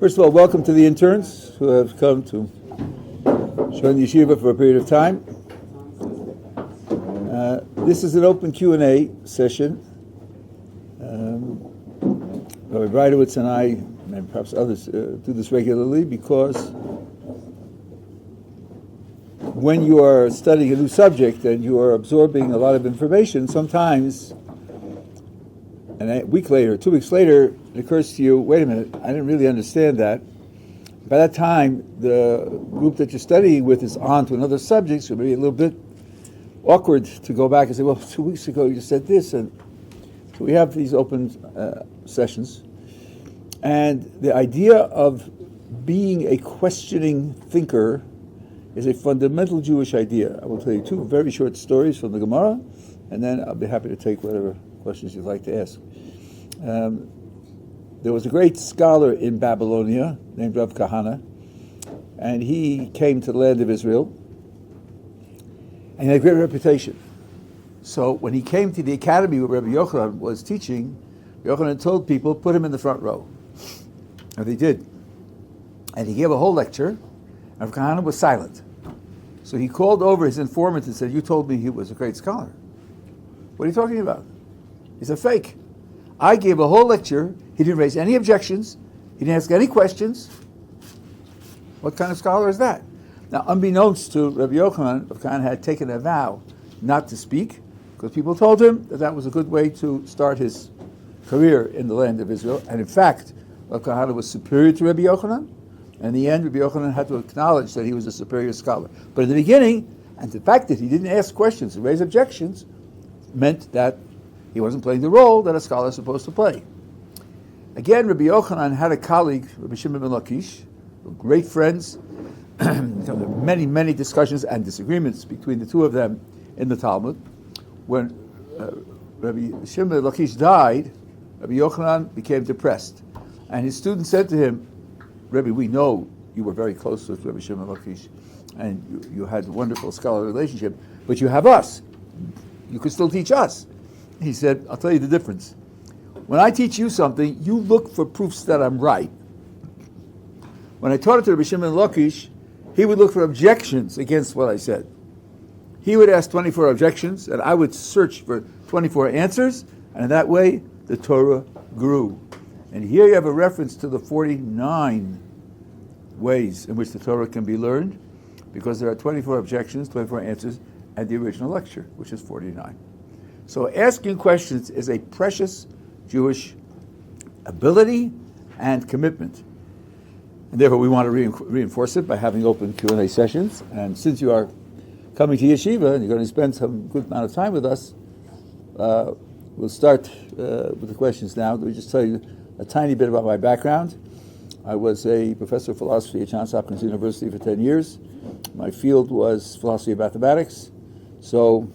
First of all, welcome to the interns who have come to join the yeshiva for a period of time. This is an open Q&A session. Rabbi Breidowitz and I, and perhaps others, do this regularly because when you are studying a new subject and you are absorbing a lot of information, sometimes, and a week later, 2 weeks later, it occurs to you, wait a minute, I didn't really understand that. By that time, the group that you're studying with is on to another subject, so maybe a little bit awkward to go back and say, well, 2 weeks ago you said this. And so we have these open sessions. And the idea of being a questioning thinker is a fundamental Jewish idea. I will tell you 2 very short stories from the Gemara, and then I'll be happy to take whatever questions you'd like to ask. There was a great scholar in Babylonia named Rav Kahana, and he came to the land of Israel, and he had a great reputation. So when he came to the academy where Rabbi Yochanan was teaching, Yochanan told people, put him in the front row. And they did. And he gave a whole lecture, and Rav Kahana was silent. So he called over his informant and said, you told me he was a great scholar. What are you talking about? He said, fake. I gave a whole lecture. He didn't raise any objections. He didn't ask any questions. What kind of scholar is that? Now, unbeknownst to Rabbi Yochanan, Rav Kahana had taken a vow not to speak because people told him that that was a good way to start his career in the land of Israel. And in fact, Rav Kahana was superior to Rabbi Yochanan. And in the end, Rabbi Yochanan had to acknowledge that he was a superior scholar. But in the beginning, and the fact that he didn't ask questions and raise objections meant that he wasn't playing the role that a scholar is supposed to play. Again, Rabbi Yochanan had a colleague, Rabbi Shimon ben Lakish, great friends, many, many discussions and disagreements between the two of them in the Talmud. When Rabbi Shimon ben Lakish died, Rabbi Yochanan became depressed. And his student said to him, Rabbi, we know you were very close with Rabbi Shimon ben Lakish, and you had a wonderful scholarly relationship, but you have us. You could still teach us. He said, I'll tell you the difference. When I teach you something, you look for proofs that I'm right. When I taught it to Rabbi Shimon ben Lakish, he would look for objections against what I said. He would ask 24 objections, and I would search for 24 answers, and in that way, the Torah grew. And here you have a reference to the 49 ways in which the Torah can be learned, because there are 24 objections, 24 answers, and the original lecture, which is 49. So asking questions is a precious Jewish ability and commitment. And therefore we want to reinforce it by having open Q&A sessions. And since you are coming to yeshiva and you're going to spend some good amount of time with us, we'll start with the questions now. Let me just tell you a tiny bit about my background. I was a professor of philosophy at Johns Hopkins University for 10 years. My field was philosophy of mathematics. So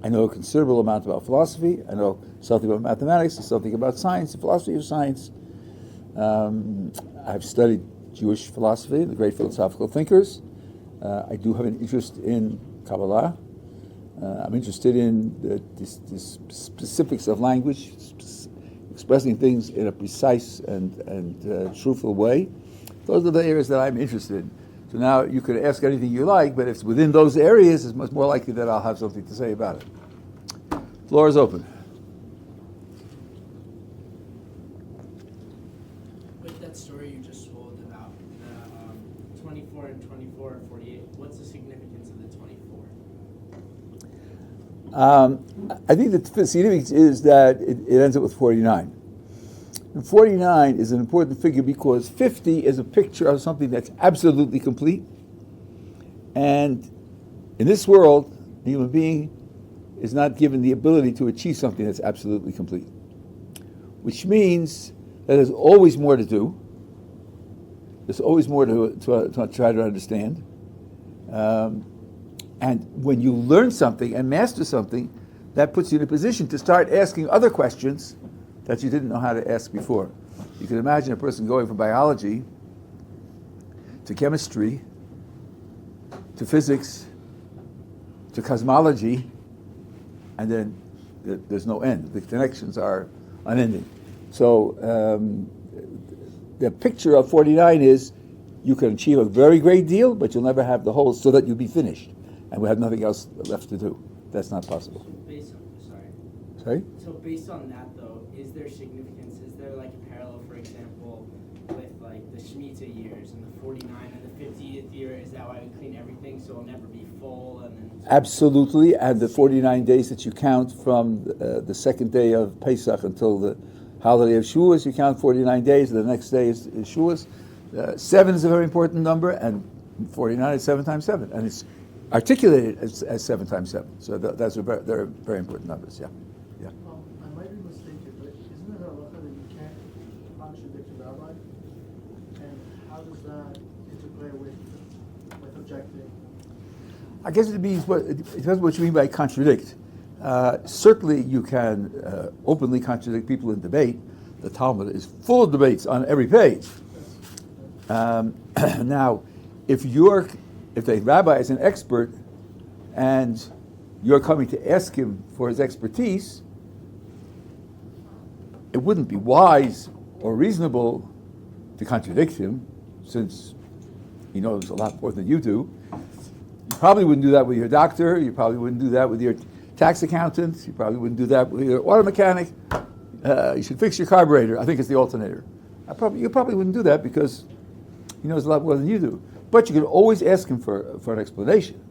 I know a considerable amount about philosophy. I know something about mathematics, something about science, the philosophy of science. I've studied Jewish philosophy, the great philosophical thinkers. I do have an interest in Kabbalah. I'm interested in the specifics of language, expressing things in a precise and truthful way. Those are the areas that I'm interested in. So now you could ask anything you like, but if it's within those areas, it's much more likely that I'll have something to say about it. Floor is open. With that story you just told about the 24 and 24 or 48, what's the significance of the 24? I think the significance is that it ends up with 49. And 49 is an important figure because 50 is a picture of something that's absolutely complete. And in this world, the human being is not given the ability to achieve something that's absolutely complete. Which means that there's always more to do. There's always more to try to understand. And when you learn something and master something, that puts you in a position to start asking other questions that you didn't know how to ask before. You can imagine a person going from biology to chemistry to physics to cosmology, and then there's no end. The connections are unending. So the picture of 49 is you can achieve a very great deal, but you'll never have the whole, so that you'll be finished, and we have nothing else left to do. That's not possible. Sorry? So based on that, though, is there significance? Is there like a parallel, for example, with like the Shemitah years and the 49 and the 50th year? Is that why we clean everything so it'll never be full? And then Absolutely, and the 49 days that you count from the second day of Pesach until the holiday of Shavuos, you count 49 days, the next day is Shavuos. 7 is a very important number, and 49 is 7 times 7, and it's articulated as 7 times 7. So they're very important numbers, yeah. I might be mistaken, but isn't it a halacha that you can't contradict a rabbi? And how does that interplay with objecting? I guess it depends what you mean by contradict. Certainly you can openly contradict people in debate. The Talmud is full of debates on every page. Now, if the rabbi is an expert and you're coming to ask him for his expertise, it wouldn't be wise or reasonable to contradict him, since he knows a lot more than you do. You probably wouldn't do that with your doctor. You probably wouldn't do that with your tax accountant. You probably wouldn't do that with your auto mechanic. You should fix your carburetor. I think it's the alternator. You probably wouldn't do that because he knows a lot more than you do. But you could always ask him for an explanation.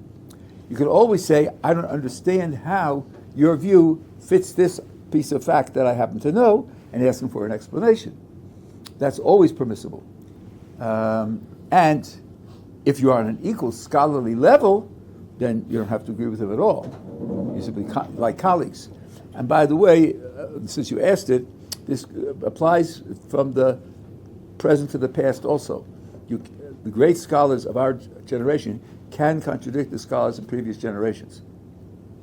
You could always say, I don't understand how your view fits this piece of fact that I happen to know, and ask him for an explanation. That's always permissible. And if you are on an equal scholarly level, then you don't have to agree with him at all. You simply like colleagues. And by the way, since you asked it, this applies from the present to the past also. The great scholars of our generation can contradict the scholars of previous generations.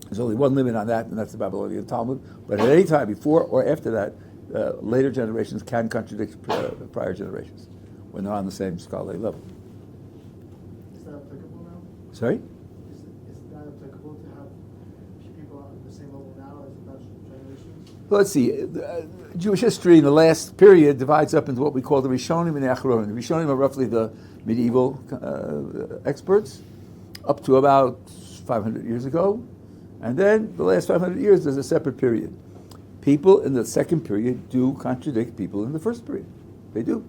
There's only one limit on that, and that's the Babylonian Talmud. But at any time, before or after that, later generations can contradict prior generations when they're on the same scholarly level. Is that applicable now? Sorry? Is that applicable to have people on the same level now as the past generations? Well, let's see. Jewish history in the last period divides up into what we call the Rishonim and the Achronim. The Rishonim are roughly the medieval experts, up to about 500 years ago. And then the last 500 years, there's a separate period. People in the second period do contradict people in the first period. They do.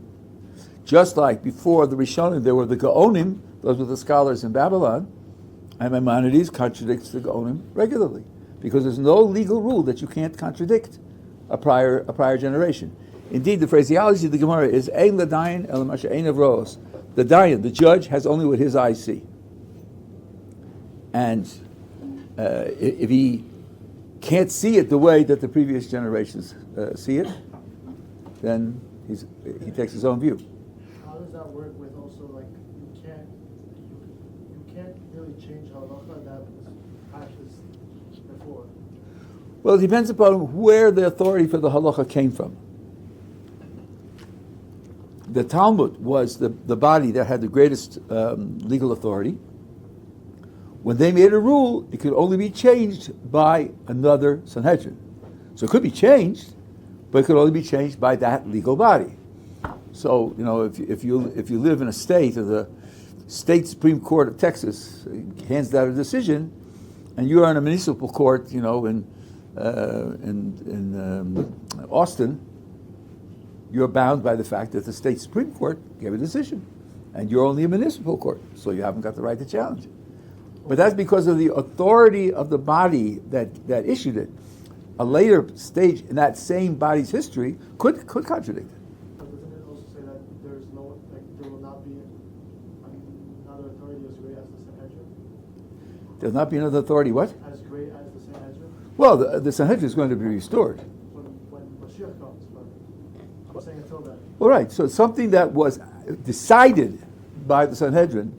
Just like before the Rishonim, there were the Gaonim, those were the scholars in Babylon, and Maimonides contradicts the Gaonim regularly, because there's no legal rule that you can't contradict a prior generation. Indeed, the phraseology of the Gemara is Ein l'dayin el masha ein avros. The dayan, the judge, has only what his eyes see. And if he can't see it the way that the previous generations see it, then he takes his own view. How does that work with also, like, you can't really change halacha that was practiced before? Well, it depends upon where the authority for the halacha came from. The Talmud was the body that had the greatest legal authority. When they made a rule, it could only be changed by another Sanhedrin. So it could be changed, but it could only be changed by that legal body. So, if you live in a state, and the state Supreme Court of Texas hands down a decision, and you are in a municipal court, in Austin, you're bound by the fact that the state Supreme Court gave a decision, and you're only a municipal court, so you haven't got the right to challenge it. But that's because of the authority of the body that issued it. A later stage in that same body's history could contradict it. But doesn't it also say that there will not be another authority as great as the Sanhedrin? There'll not be another authority, what? As great as the Sanhedrin? Well, the Sanhedrin is going to be restored. When Mashiach comes, but I'm saying until then. All right, so something that was decided by the Sanhedrin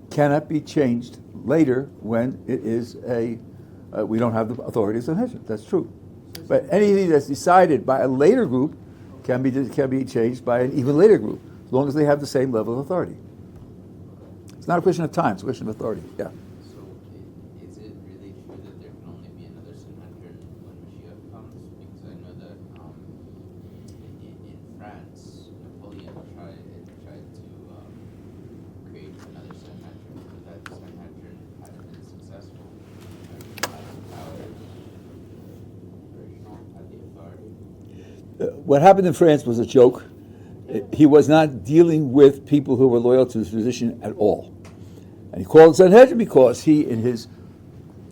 cannot be changed later when it is we don't have the authority of the Sanhedrin. That's true. But anything that's decided by a later group can be changed by an even later group, as long as they have the same level of authority. It's not a question of time, it's a question of authority. Yeah. So is it really true that there can only be another Sanhedrin when Mashiach comes? Because I know that what happened in France was a joke. He was not dealing with people who were loyal to his position at all. And he called it Sanhedrin because he, in his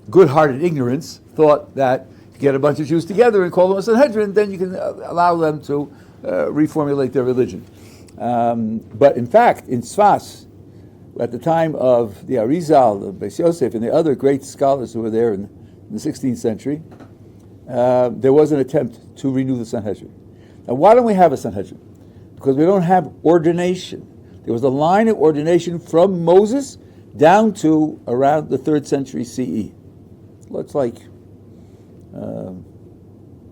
good-hearted ignorance, thought that you get a bunch of Jews together and call them a Sanhedrin, then you can allow them to reformulate their religion. But in fact, in Sfas, at the time of the Arizal, the Beis Yosef, and the other great scholars who were there in the 16th century, there was an attempt to renew the Sanhedrin. Now, why don't we have a Sanhedrin? Because we don't have ordination. There was a line of ordination from Moses down to around the 3rd century CE. So it's like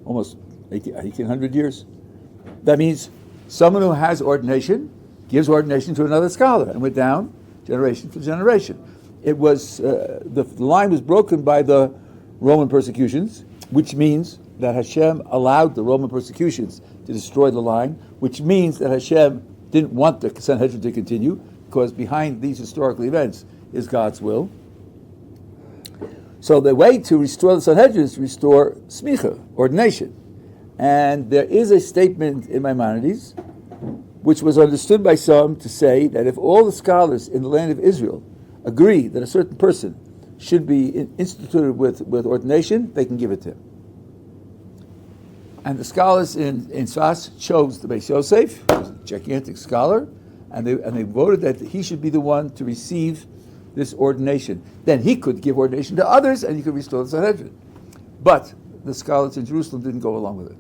almost 1800 years. That means someone who has ordination gives ordination to another scholar, and went down generation to generation. It was the line was broken by the Roman persecutions, which means that Hashem allowed the Roman persecutions to destroy the line, which means that Hashem didn't want the Sanhedrin to continue, because behind these historical events is God's will. So the way to restore the Sanhedrin is to restore smicha, ordination. And there is a statement in Maimonides, which was understood by some to say that if all the scholars in the land of Israel agree that a certain person should be instituted with ordination, they can give it to him. And the scholars in Sfas chose the Beis Yosef, who was a gigantic scholar, and they voted that he should be the one to receive this ordination. Then he could give ordination to others, and he could restore the Sanhedrin. But the scholars in Jerusalem didn't go along with it.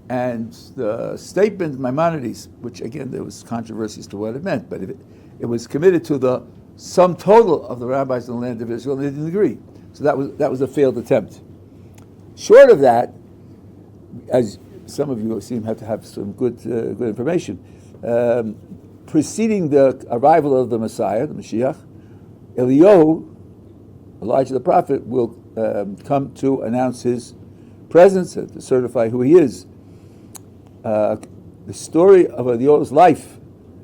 And the statement Maimonides, which again there was controversy as to what it meant, but it was committed to the sum total of the rabbis in the land of Israel, and they didn't agree. So that was a failed attempt. Short of that, as some of you seem to have some good information, preceding the arrival of the Messiah, the Mashiach, Eliyahu, Elijah the prophet, will come to announce his presence and to certify who he is. The story of Eliyahu's life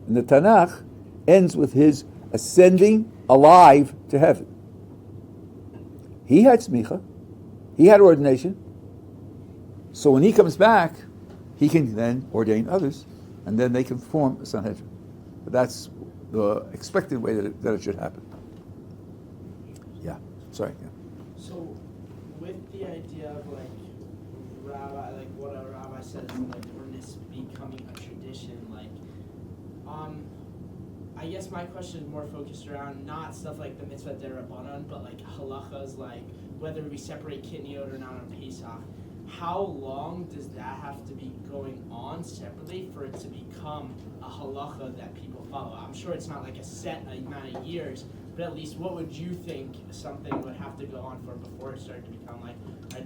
in the Tanakh ends with his ascending alive to heaven. He had smicha. He had ordination. So when he comes back, he can then ordain others, and then they can form a Sanhedrin. But that's the expected way that it should happen. Yeah, sorry. Yeah. So, with the idea of rabbi, what a rabbi says, ordinance becoming a tradition, I guess my question is more focused around not stuff like the mitzvah derabanan, but halachas, whether we separate kitniot or not on Pesach. How long does that have to be going on separately for it to become a halacha that people follow? I'm sure it's not a set amount of years, but at least what would you think something would have to go on for before it started to become all right,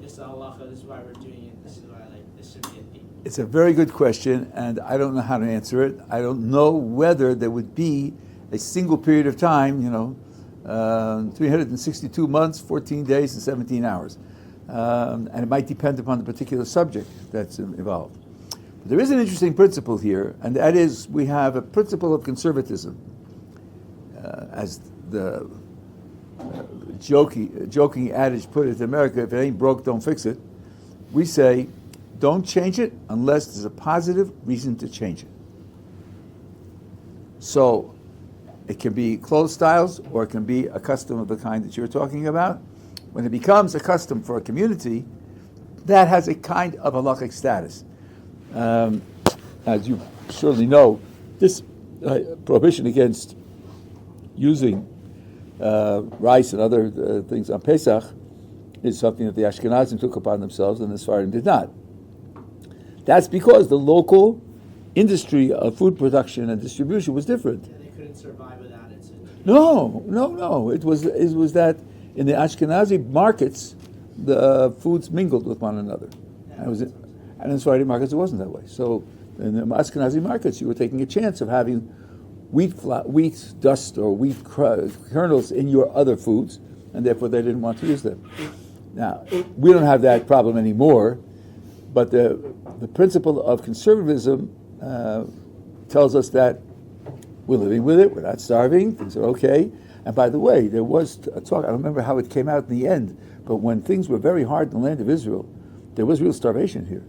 this is a halacha, this is why we're doing it, this is why this should be a thing? It's a very good question, and I don't know how to answer it. I don't know whether there would be a single period of time, 362 months, 14 days, and 17 hours. And it might depend upon the particular subject that's involved. But there is an interesting principle here, and that is we have a principle of conservatism. As the joking adage put it in America, if it ain't broke, don't fix it. We say, don't change it unless there's a positive reason to change it. So it can be clothes styles, or it can be a custom of the kind that you're talking about. When it becomes a custom for a community, that has a kind of halachic status. As you surely know, this prohibition against using rice and other things on Pesach is something that the Ashkenazim took upon themselves and the Sephardim did not. That's because the local industry of food production and distribution was different. And they couldn't survive without it. No. It was that in the Ashkenazi markets, the foods mingled with one another. And in the Sephardi markets, it wasn't that way. So in the Ashkenazi markets, you were taking a chance of having wheat dust or wheat kernels in your other foods, and therefore they didn't want to use them. Now, we don't have that problem anymore, but the principle of conservatism tells us that we're living with it, we're not starving, things are okay. And by the way, there was a talk, I don't remember how it came out in the end, but when things were very hard in the land of Israel, there was real starvation here.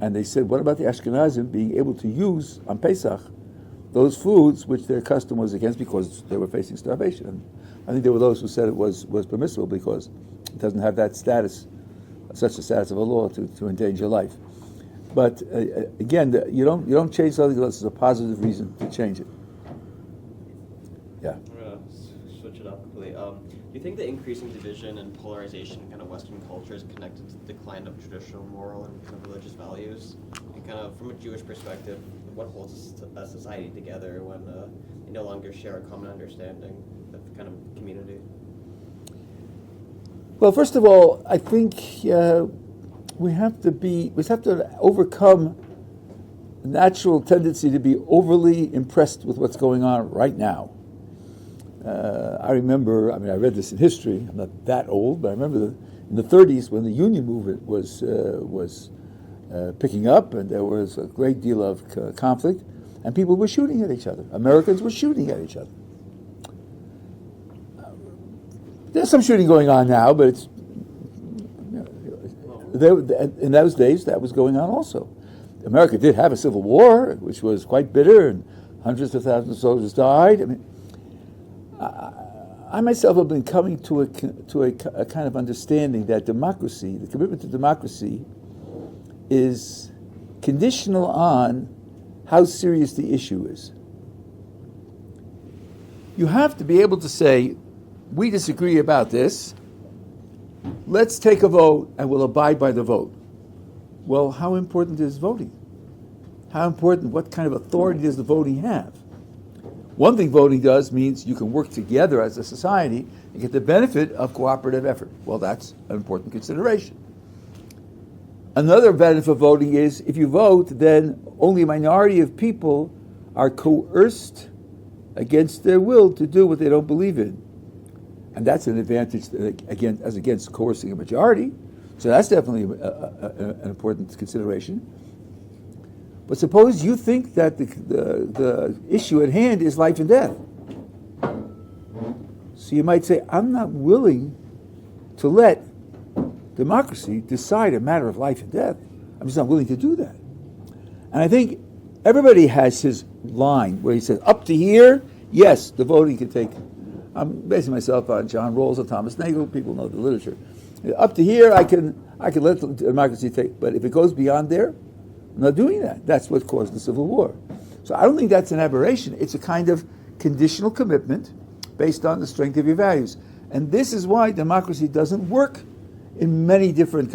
And they said, what about the Ashkenazim being able to use on Pesach those foods which their custom was against because they were facing starvation? And I think there were those who said it was permissible because it doesn't have that status, such a status of a law to endanger life. But again, you don't change something unless there's a positive reason to change it. Yeah. I'm gonna switch it up quickly. Do you think the increasing division and polarization in kind of Western culture is connected to the decline of traditional moral and kind of religious values? And kind of from a Jewish perspective, what holds a society together when they no longer share a common understanding of kind of community? Well, first of all, I think we have to overcome the natural tendency to be overly impressed with what's going on right now. I remember, I read this in history. I'm not that old, but I remember in the 30s when the union movement was picking up, and there was a great deal of conflict, and people were shooting at each other. Americans were shooting at each other. There's some shooting going on now, but it's in those days that was going on also. America did have a civil war, which was quite bitter, and hundreds of thousands of soldiers died. I myself have been coming to a kind of understanding that democracy, the commitment to democracy, is conditional on how serious the issue is. You have to be able to say, we disagree about this, let's take a vote and we'll abide by the vote. Well, how important is voting? How important, what kind of authority does the voting have? One thing voting does means you can work together as a society and get the benefit of cooperative effort. Well, that's an important consideration. Another benefit of voting is if you vote, then only a minority of people are coerced against their will to do what they don't believe in. And that's an advantage as against coercing a majority. So that's definitely an important consideration. But suppose you think that the issue at hand is life and death. So you might say, I'm not willing to let democracy decide a matter of life and death. I'm just not willing to do that. And I think everybody has his line where he says, up to here, yes, the voting can take. I'm basing myself on John Rawls and Thomas Nagel. People know the literature. Up to here, I can let democracy take. But if it goes beyond there, I'm not doing that. That's what caused the Civil War. So I don't think that's an aberration. It's a kind of conditional commitment based on the strength of your values. And this is why democracy doesn't work in many different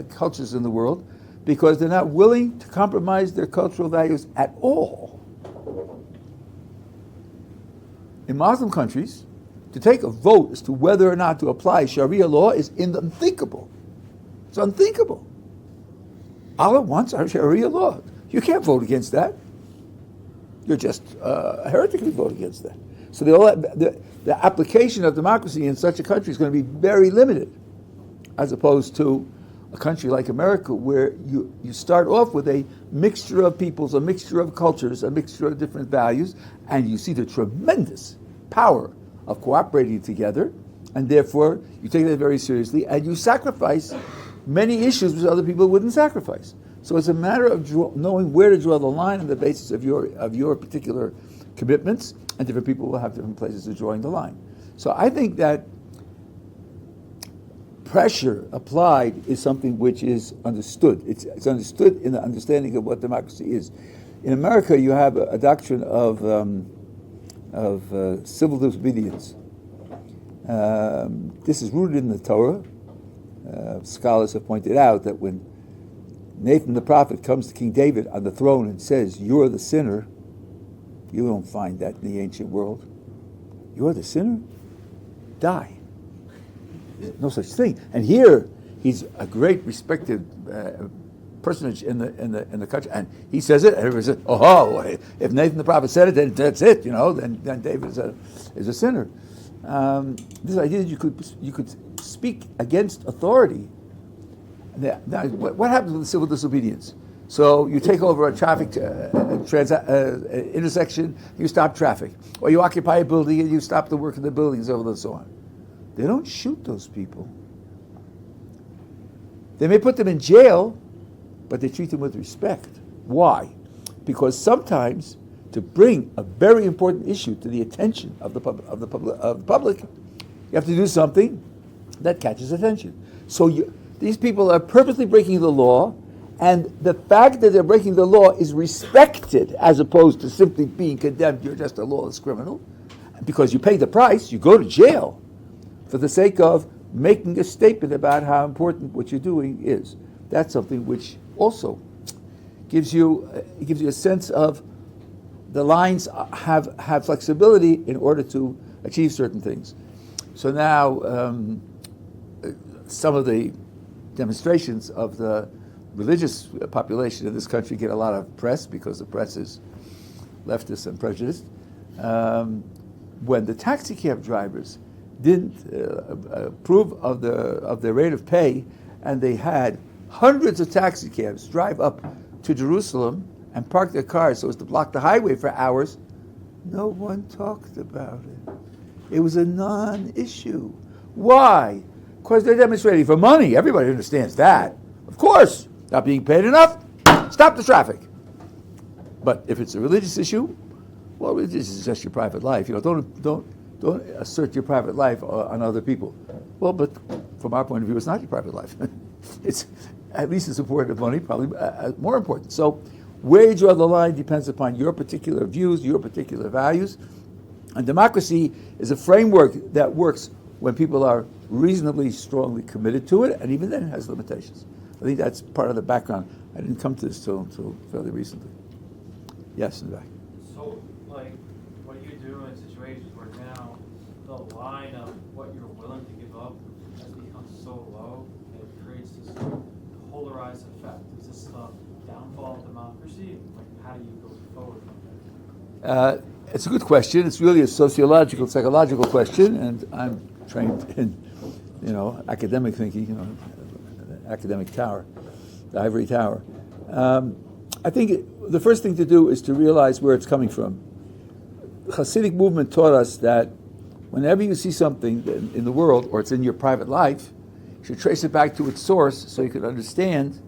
cultures in the world, because they're not willing to compromise their cultural values at all. In Muslim countries, to take a vote as to whether or not to apply Sharia law is unthinkable. It's unthinkable. Allah wants our Sharia law. You can't vote against that. You're just a heretic if you vote against that. So the application of democracy in such a country is going to be very limited, as opposed to a country like America, where you start off with a mixture of peoples, a mixture of cultures, a mixture of different values, and you see the tremendous power of cooperating together, and therefore you take that very seriously, and you sacrifice many issues which other people wouldn't sacrifice. So it's a matter of knowing where to draw the line on the basis of your particular commitments, and different people will have different places of drawing the line. So I think that pressure applied is something which is understood. It's understood in the understanding of what democracy is. In America, you have a doctrine of civil disobedience. This is rooted in the Torah. Scholars have pointed out that when Nathan the prophet comes to King David on the throne and says, "You're the sinner," you don't find that in the ancient world. You're the sinner? Die. No such thing. And here, he's a great respected personage in the country, and he says it, and everybody says, "Oh, if Nathan the prophet said it, then that's it. Then David is a sinner." This idea that you could speak against authority. Now, what happens with civil disobedience? So you take over a traffic intersection, you stop traffic, or you occupy a building and you stop the work in the building, and so on. They don't shoot those people. They may put them in jail, but they treat them with respect. Why? Because sometimes to bring a very important issue to the attention of the public, you have to do something that catches attention. So these people are purposely breaking the law, and the fact that they're breaking the law is respected as opposed to simply being condemned. You're just a lawless criminal. Because you pay the price, you go to jail for the sake of making a statement about how important what you're doing is. That's something which also gives you a sense of the lines have flexibility in order to achieve certain things. So now some of the demonstrations of the religious population of this country get a lot of press because the press is leftist and prejudiced. When the taxi cab drivers didn't approve of their rate of pay, and they had hundreds of taxi cabs drive up to Jerusalem and park their cars so as to block the highway for hours, no one talked about it. It was a non-issue. Why? Because they're demonstrating for money. Everybody understands that. Of course, not being paid enough, stop the traffic. But if it's a religious issue, well, religious is just your private life. Don't assert your private life on other people. Well, but from our point of view, it's not your private life. It's at least as important as money, probably more important. So where you draw the line depends upon your particular views, your particular values. And democracy is a framework that works when people are reasonably strongly committed to it, and even then it has limitations. I think that's part of the background. I didn't come to this till fairly recently. Yes, in the back. So, like, what do you do in situations where now the line of what you're willing to give up has become so low that it creates this polarized effect? Is this the downfall of democracy? Like, how do you go forward from there? It's a good question. It's really a sociological, psychological question, and I'm trained in, academic thinking, academic tower, the ivory tower. I think the first thing to do is to realize where it's coming from. The Hasidic movement taught us that whenever you see something in the world, or it's in your private life, you should trace it back to its source so you can understand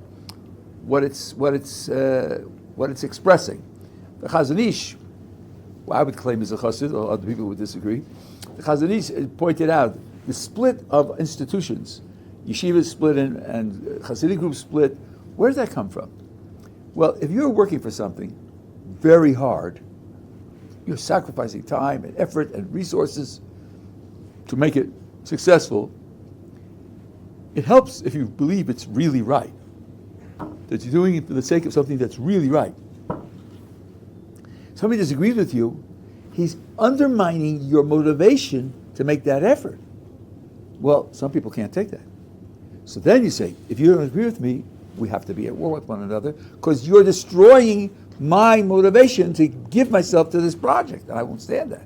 what it's expressing. The Chazon Ish, well, I would claim is a Chassid, or other people would disagree. The Chazon Ish pointed out the split of institutions, yeshivas split and Hasidic groups split. Where does that come from? Well, if you're working for something very hard, you're sacrificing time and effort and resources to make it successful, it helps if you believe it's really right, that you're doing it for the sake of something that's really right. Somebody disagrees with you, he's undermining your motivation to make that effort. Well, some people can't take that. So then you say, if you don't agree with me, we have to be at war with one another because you're destroying my motivation to give myself to this project, and I won't stand that.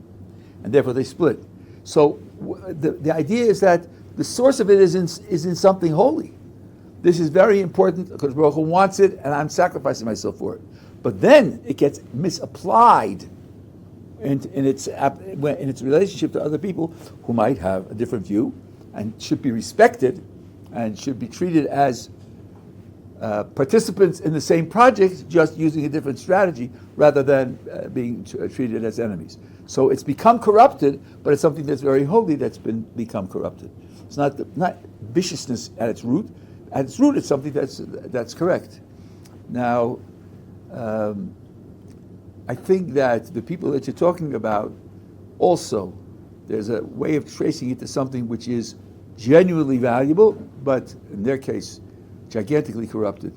And therefore they split. So the idea is that the source of it is in something holy. This is very important because Baruch Hu wants it, and I'm sacrificing myself for it. But then it gets misapplied in its relationship to other people who might have a different view and should be respected and should be treated as participants in the same project, just using a different strategy rather than being treated as enemies. So it's become corrupted, but it's something that's very holy that's become corrupted. It's not viciousness at its root. At its root, it's something that's correct. Now, I think that the people that you're talking about also, there's a way of tracing it to something which is genuinely valuable, but in their case, gigantically corrupted.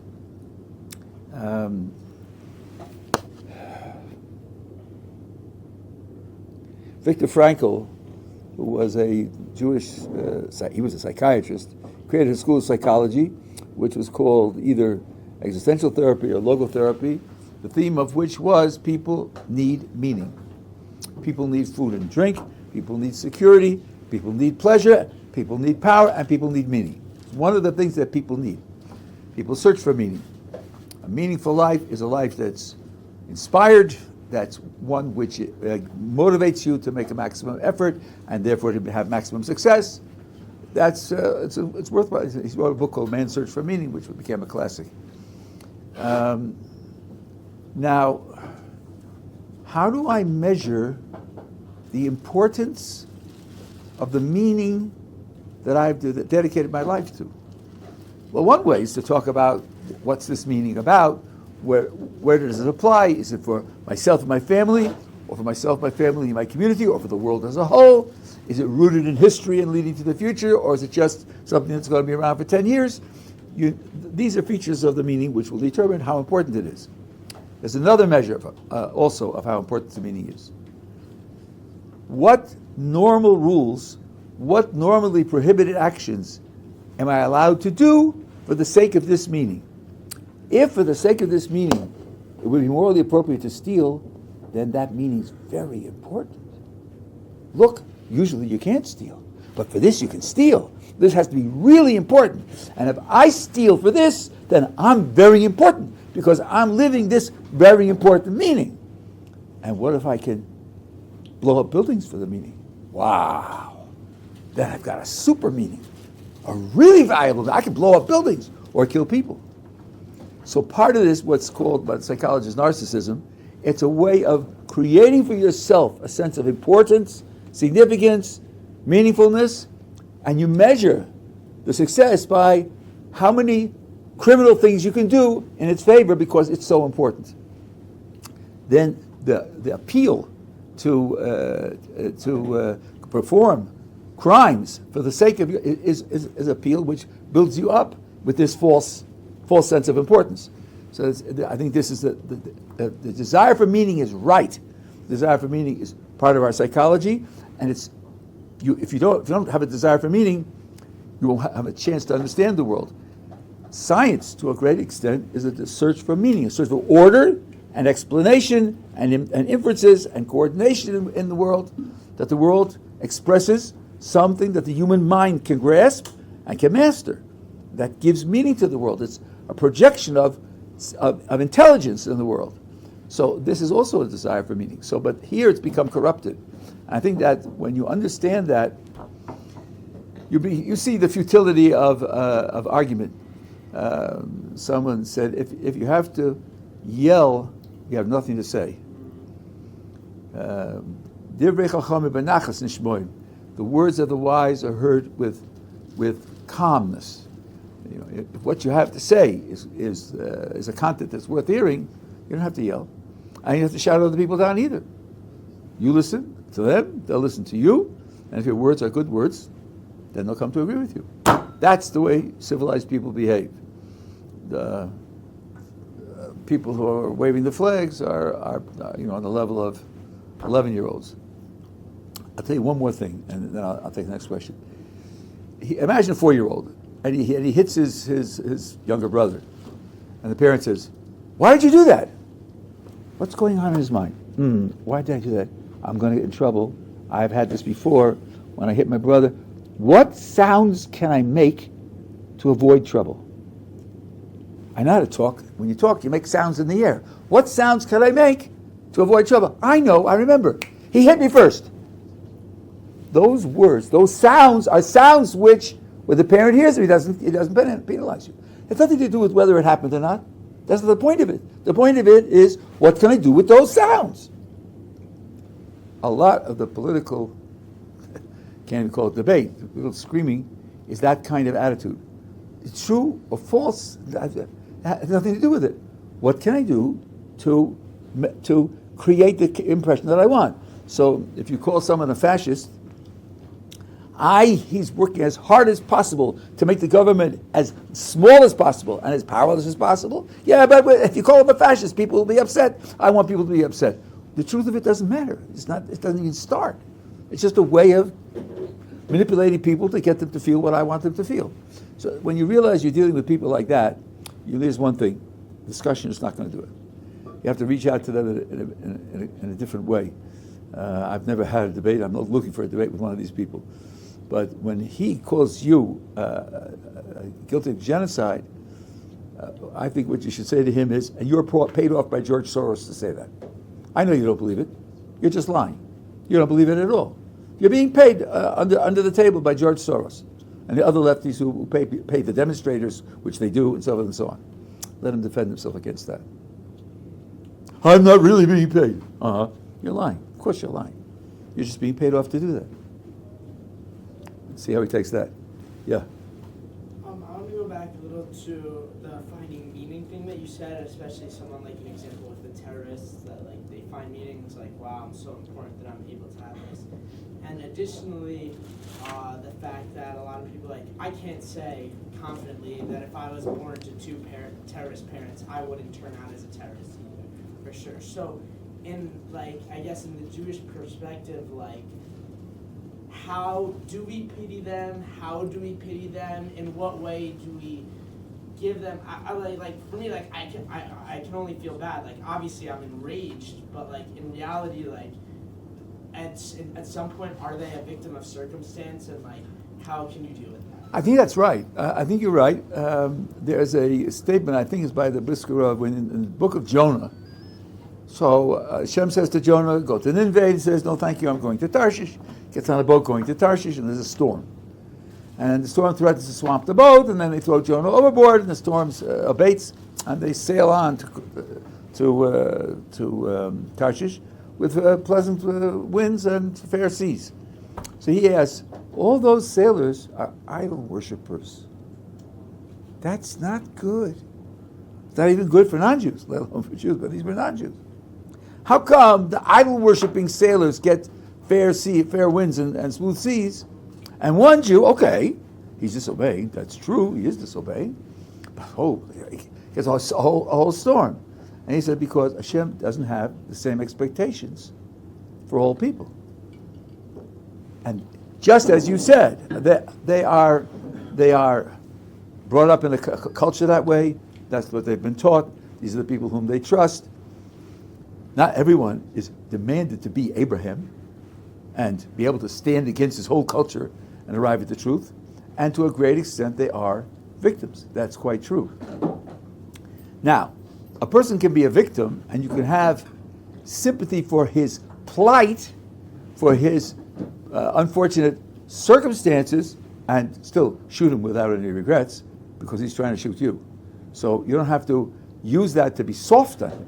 Viktor Frankl, who was a Jewish, he was a psychiatrist, created a school of psychology, which was called either existential therapy or logotherapy, the theme of which was people need meaning. People need food and drink, people need security, people need pleasure, people need power, and people need meaning. It's one of the things that people need. People search for meaning. A meaningful life is a life that's inspired, that's one which motivates you to make a maximum effort, and therefore to have maximum success. That's it's worthwhile. He wrote a book called Man's Search for Meaning, which became a classic. Now, how do I measure the importance of the meaning that I've dedicated my life to? Well, one way is to talk about what's this meaning about, where does it apply? Is it for myself and my family, or for myself, my family, and my community, or for the world as a whole? Is it rooted in history and leading to the future, or is it just something that's going to be around for 10 years? These are features of the meaning which will determine how important it is. There's another measure also of how important the meaning is. What normal rules, what normally prohibited actions am I allowed to do for the sake of this meaning? If for the sake of this meaning it would be morally appropriate to steal, then that meaning is very important. Look, usually you can't steal, but for this you can steal. This has to be really important. And if I steal for this, then I'm very important because I'm living this very important meaning. And what if I can blow up buildings for the meaning? Wow. Then I've got a super meaning, a really valuable. I can blow up buildings or kill people. So part of this, what's called by psychologists narcissism, it's a way of creating for yourself a sense of importance, significance, meaningfulness, and you measure the success by how many criminal things you can do in its favor because it's so important. Then the appeal to perform crimes for the sake of you is appeal which builds you up with this false sense of importance. So I think this is the desire for meaning is right. The desire for meaning is part of our psychology, and if you don't have a desire for meaning, you won't have a chance to understand the world. Science, to a great extent, is a search for meaning, a search for order and explanation and inferences and coordination in the world, that the world expresses something that the human mind can grasp and can master. That gives meaning to the world. It's a projection of intelligence in the world. So this is also a desire for meaning. But here it's become corrupted. I think that when you understand that, you see the futility of argument. Someone said, if you have to yell, you have nothing to say. The words of the wise are heard with calmness. If what you have to say is a content that's worth hearing, you don't have to yell. And you don't have to shout other people down either. You listen to them, they'll listen to you, and if your words are good words, then they'll come to agree with you. That's the way civilized people behave. The people who are waving the flags are on the level of 11-year-olds. I'll tell you one more thing, and then I'll take the next question. Imagine a 4-year-old, and he hits his younger brother, and the parent says, "Why did you do that?" What's going on in his mind? Why did I do that? I'm going to get in trouble. I've had this before when I hit my brother. What sounds can I make to avoid trouble? I know how to talk. When you talk, you make sounds in the air. What sounds can I make to avoid trouble? I remember. He hit me first. Those words, those sounds are sounds which, when the parent hears them, he doesn't penalize you. It has nothing to do with whether it happened or not. That's not the point of it. The point of it is, what can I do with those sounds? A lot of the political, can't even call it debate, little screaming, is that kind of attitude. It's true or false, it has nothing to do with it. What can I do to create the impression that I want? So if you call someone a fascist, he's working as hard as possible to make the government as small as possible and as powerless as possible. Yeah, but if you call him a fascist, people will be upset. I want people to be upset. The truth of it doesn't matter. It doesn't even start. It's just a way of manipulating people to get them to feel what I want them to feel. So when you realize you're dealing with people like that, you realize one thing: discussion is not going to do it. You have to reach out to them in a different way. I've never had a debate. I'm not looking for a debate with one of these people. But when he calls you guilty of genocide, I think what you should say to him is, and you're paid off by George Soros to say that. I know you don't believe it. You're just lying. You don't believe it at all. You're being paid under the table by George Soros and the other lefties who pay the demonstrators, which they do, and so on and so on. let him defend himself against that. I'm not really being paid. You're lying. Of course you're lying. You're just being paid off to do that. See how he takes that. Yeah. I want to go back a little to the finding meaning thing that you said, especially someone like an example with the terrorists that like they find meaning. It's like, wow, I'm so important that I'm able to have this. And additionally, the fact that a lot of people I can't say confidently that if I was born to two terrorist parents, I wouldn't turn out as a terrorist either, for sure. So, in I guess in the Jewish perspective, how do we pity them? How do we pity them? In what way do we give them? For me, I can only feel bad. Obviously, I'm enraged, but in reality, at some point, are they a victim of circumstance, and how can you deal with that? I think that's right. I think you're right. There's a statement, I think it's by the Brisker when in the book of Jonah. So Hashem says to Jonah, go to Nineveh. He says, no, thank you, I'm going to Tarshish. Gets on a boat going to Tarshish, and there's a storm. And the storm threatens to swamp the boat, and then they throw Jonah overboard, and the storm abates, and they sail on to Tarshish with pleasant winds and fair seas. So he asks, all those sailors are idol worshippers. That's not good. It's not even good for non-Jews, let alone for Jews, but these were non-Jews. How come the idol-worshipping sailors get fair winds and smooth seas, and one Jew, okay, he's disobeying, that's true, he is disobeying, but he gets a whole storm. And he said, because Hashem doesn't have the same expectations for all people. And just as you said, they are brought up in a culture that way, that's what they've been taught, these are the people whom they trust. Not everyone is demanded to be Abraham and be able to stand against his whole culture and arrive at the truth. And to a great extent, they are victims. That's quite true. Now, a person can be a victim, and you can have sympathy for his plight, for his unfortunate circumstances, and still shoot him without any regrets, because he's trying to shoot you. So you don't have to use that to be soft on him.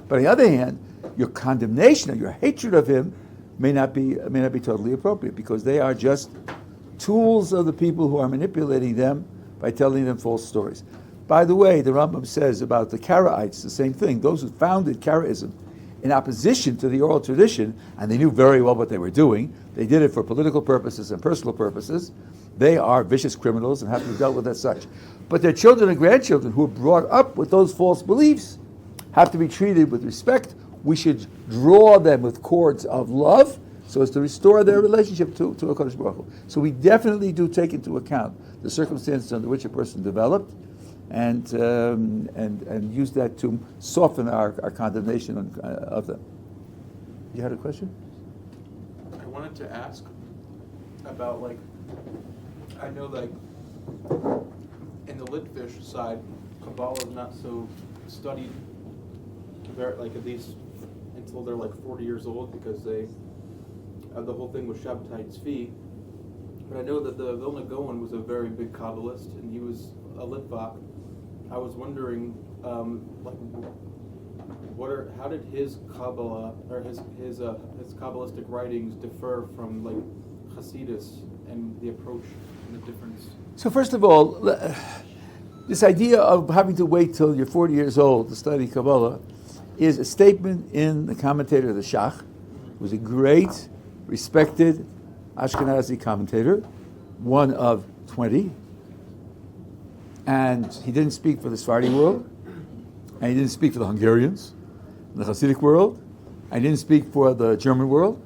But on the other hand, your condemnation or your hatred of him may not be totally appropriate, because they are just tools of the people who are manipulating them by telling them false stories. By the way, the Rambam says about the Karaites the same thing. Those who founded Karaism in opposition to the oral tradition, and they knew very well what they were doing, they did it for political purposes and personal purposes, they are vicious criminals and have to be dealt with as such. But their children and grandchildren who were brought up with those false beliefs have to be treated with respect. We should draw them with cords of love so as to restore their relationship to HaKadosh Baruch Hu. So we definitely do take into account the circumstances under which a person developed, and use that to soften our condemnation of them. You had a question? I wanted to ask about, I know in the Litvish side, Kabbalah is not so studied, at least until they're 40 years old, because they the whole thing was Shabbatai Tzvi. But I know that the Vilna Gaon was a very big Kabbalist, and he was a Litvak. I was wondering, how did his Kabbalah or his Kabbalistic writings differ from Hasidus, and the approach and the difference? So first of all, this idea of having to wait till you're 40 years old to study Kabbalah is a statement in the commentator of the Shach, who was a great, respected Ashkenazi commentator, one of 20. And he didn't speak for the Sephardi world, and he didn't speak for the Hungarians, the Hasidic world, and he didn't speak for the German world.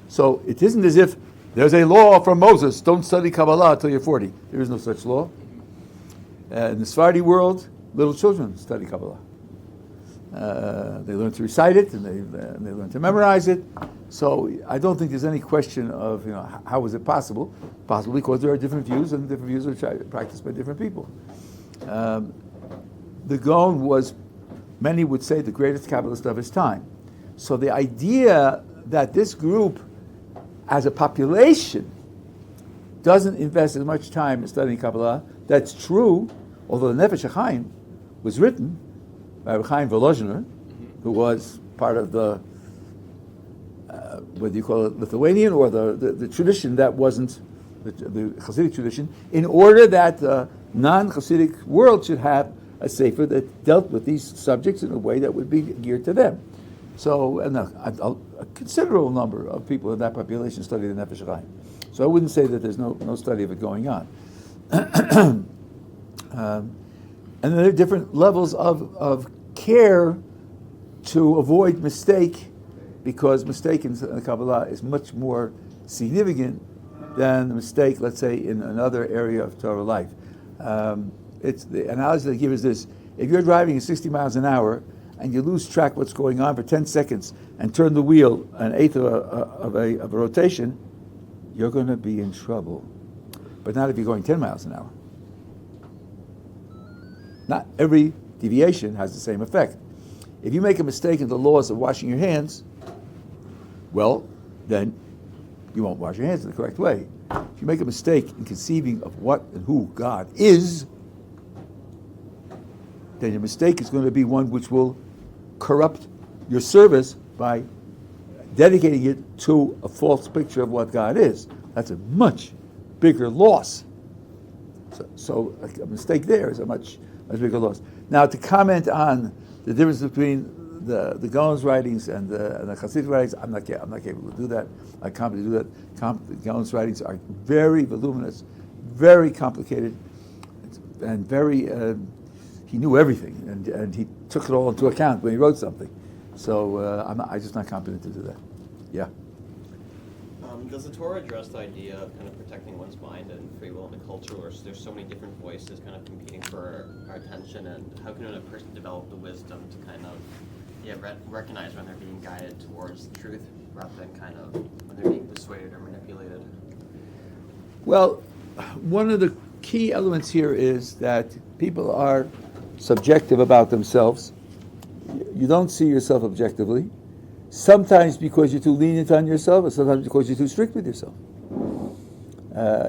So it isn't as if there's a law from Moses, don't study Kabbalah until you're 40. There is no such law. In the Sephardi world, little children study Kabbalah. They learn to recite it, and they learn to memorize it. So I don't think there's any question of how is it possible. Possibly because there are different views, and different views are practiced by different people. The Gaon was, many would say, the greatest Kabbalist of his time. So the idea that this group, as a population, doesn't invest as much time in studying Kabbalah, that's true, although the Nefesh HaChaim was written by Rabbi Chaim Volozhiner, who was part of the whether you call it Lithuanian or the tradition that wasn't the Hasidic tradition, in order that the non-Hasidic world should have a sefer that dealt with these subjects in a way that would be geared to them. So, and a considerable number of people in that population studied the Nefesh Chaim. So I wouldn't say that there's no study of it going on. And there are different levels of care to avoid mistake, because mistake in the Kabbalah is much more significant than the mistake, let's say, in another area of Torah life. It's the analogy they give is this: if you're driving at 60 miles an hour and you lose track of what's going on for 10 seconds and turn the wheel an eighth of a rotation, you're going to be in trouble. But not if you're going 10 miles an hour. Not every deviation has the same effect. If you make a mistake in the laws of washing your hands, well, then you won't wash your hands in the correct way. If you make a mistake in conceiving of what and who God is, then your mistake is going to be one which will corrupt your service by dedicating it to a false picture of what God is. That's a much bigger loss. So a mistake there is a much bigger loss. Now, to comment on the difference between the Gaon's writings and the Hasidic writings, I'm not capable to do that. I can't do that. The Gaon's writings are very voluminous, very complicated, and very. He knew everything, and he took it all into account when he wrote something. So I'm just not competent to do that. Yeah. Does the Torah address the idea of kind of protecting one's mind and free will in the culture, or there's so many different voices kind of competing for our attention, and how can a person develop the wisdom to kind of recognize when they're being guided towards the truth rather than kind of when they're being persuaded or manipulated? Well, one of the key elements here is that people are subjective about themselves. You don't see yourself objectively. Sometimes because you're too lenient on yourself, and sometimes because you're too strict with yourself.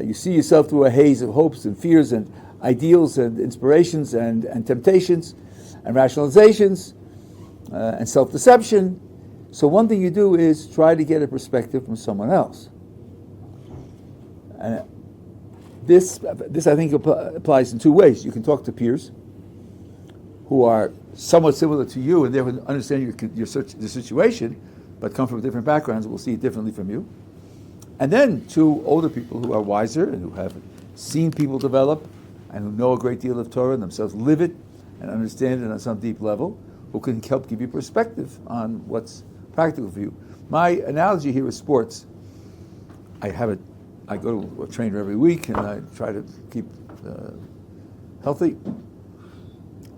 You see yourself through a haze of hopes and fears and ideals and inspirations and temptations and rationalizations and self-deception. So one thing you do is try to get a perspective from someone else. And this I think applies in two ways. You can talk to peers who are somewhat similar to you, and they will understand the situation, but come from different backgrounds, will see it differently from you. And then to older people who are wiser and who have seen people develop and who know a great deal of Torah and themselves live it and understand it on some deep level, who can help give you perspective on what's practical for you. My analogy here is sports. I go to a trainer every week, and I try to keep healthy.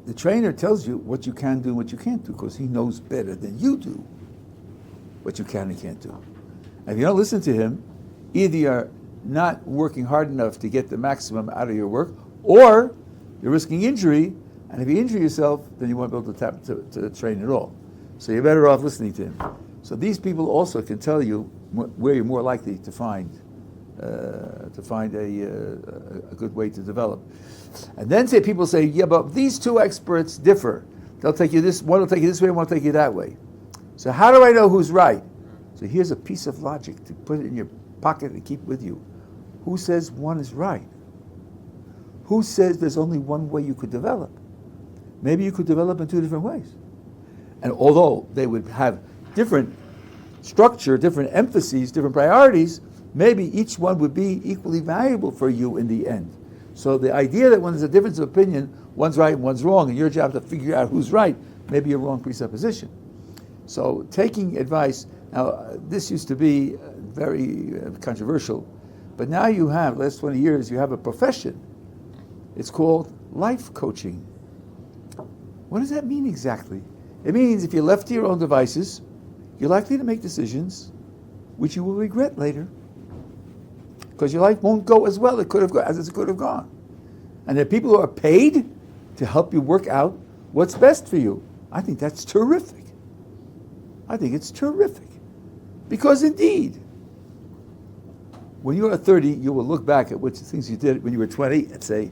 The trainer tells you what you can do and what you can't do, because he knows better than you do what you can and can't do. And if you don't listen to him, either you're not working hard enough to get the maximum out of your work, or you're risking injury, and if you injure yourself, then you won't be able to train at all. So you're better off listening to him. So these people also can tell you where you're more likely to find a good way to develop. And then people say, yeah, but these two experts differ. They'll take you this, one will take you this way, one will take you that way. So how do I know who's right? So here's a piece of logic to put it in your pocket and keep with you. Who says one is right? Who says there's only one way you could develop? Maybe you could develop in two different ways. And although they would have different structure, different emphases, different priorities, maybe each one would be equally valuable for you in the end. So the idea that when there's a difference of opinion, one's right and one's wrong, and your job to figure out who's right, may be a wrong presupposition. So taking advice, now this used to be very controversial, but now you have, last 20 years, you have a profession. It's called life coaching. What does that mean exactly? It means if you're left to your own devices, you're likely to make decisions which you will regret later, because your life won't go as well as it could have gone. And there are people who are paid to help you work out what's best for you. I think that's terrific. I think it's terrific. Because indeed, when you are 30, you will look back at which things you did when you were 20 and say,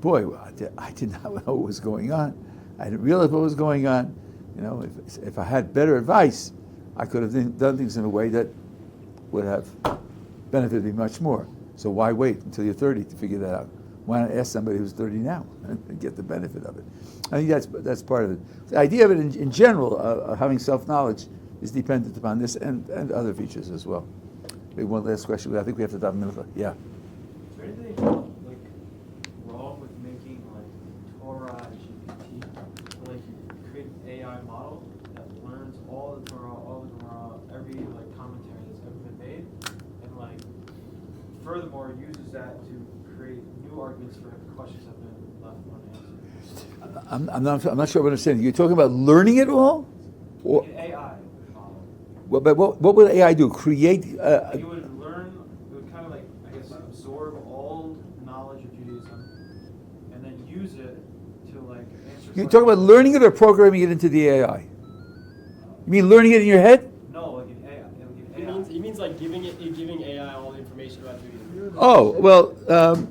boy, I did not know what was going on. I didn't realize what was going on. If I had better advice, I could have done things in a way that would have benefited me much more. So why wait until you're 30 to figure that out? Why not ask somebody who's 30 now and get the benefit of it? I think that's part of it. The idea of it in general, having self-knowledge, is dependent upon this and other features as well. Maybe one last question. I think we have to dive minute. Yeah. Is there anything wrong with making Torah GPT? You create an AI model that learns all the Torah, every commentary that's ever been made, and furthermore uses that to create new arguments for questions that have been left unanswered. I'm not sure what I'm understanding. You're talking about learning it all? Or, An AI model. but what would AI do? Create? It would learn. It would kind of absorb all knowledge of Judaism, and then use it to answer. You're talking about learning it or programming it into the AI? You mean learning it in your head? No, an AI. He means giving AI all the information about Judaism. Oh, well.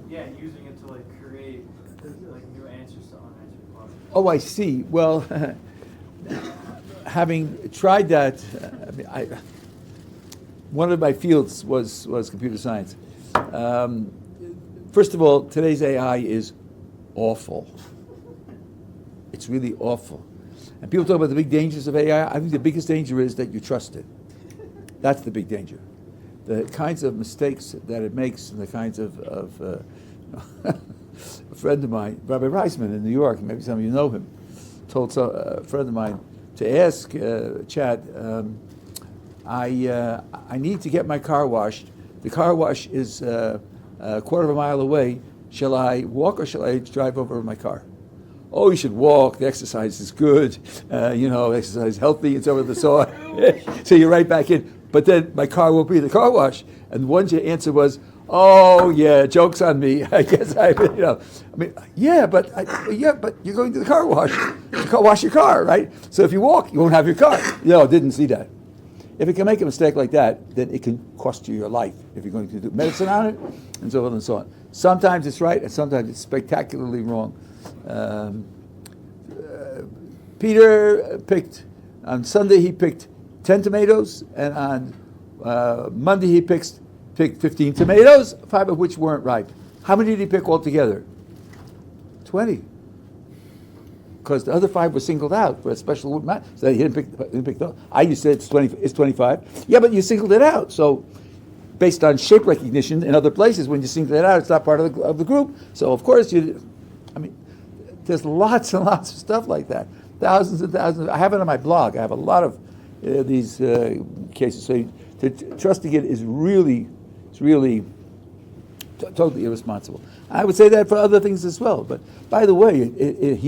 Yeah, using it to create new answers to unanswered questions. Oh, I see. Well, having tried that, one of my fields was computer science. First of all, today's AI is awful. It's really awful. And people talk about the big dangers of AI. I think the biggest danger is that you trust it. That's the big danger. The kinds of mistakes that it makes, and the kinds of a friend of mine, Rabbi Reisman in New York, maybe some of you know him, told a friend of mine to ask Chad, I need to get my car washed. The car wash is a quarter of a mile away. Shall I walk or shall I drive over in my car? Oh, you should walk. The exercise is good. Exercise is healthy. It's over the saw. So you're right back in. But then my car won't be the car wash. And one answer was, oh yeah, joke's on me. I guess but you're going to the car wash. Wash your car, right? So if you walk, you won't have your car. Didn't see that. If it can make a mistake like that, then it can cost you your life if you're going to do medicine on it, and so on and so on. Sometimes it's right, and sometimes it's spectacularly wrong. Peter picked, on Sunday he picked 10 tomatoes, and on Monday he picked 15 tomatoes, 5 of which weren't ripe. How many did he pick altogether? 20. Because the other 5 were singled out for a special wood mat. So he didn't pick those. I used to say it's 25. Yeah, but you singled it out. So based on shape recognition in other places, when you single it out, it's not part of the group. So of course there's lots and lots of stuff like that. Thousands and thousands. I have it on my blog. I have a lot of these cases. So trusting it is really totally irresponsible. I would say that for other things as well. But by the way, it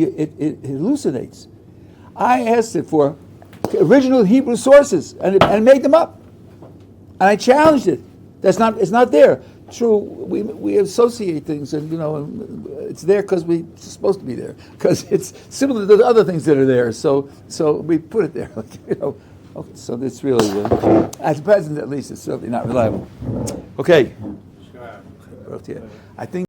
hallucinates. I asked it for original Hebrew sources, and it made them up. And I challenged it. It's not there. True, we associate things, and it's there because it's supposed to be there, because it's similar to the other things that are there. So we put it there. Okay, so it's really, at present at least, it's certainly not reliable. Okay. Sure. I think.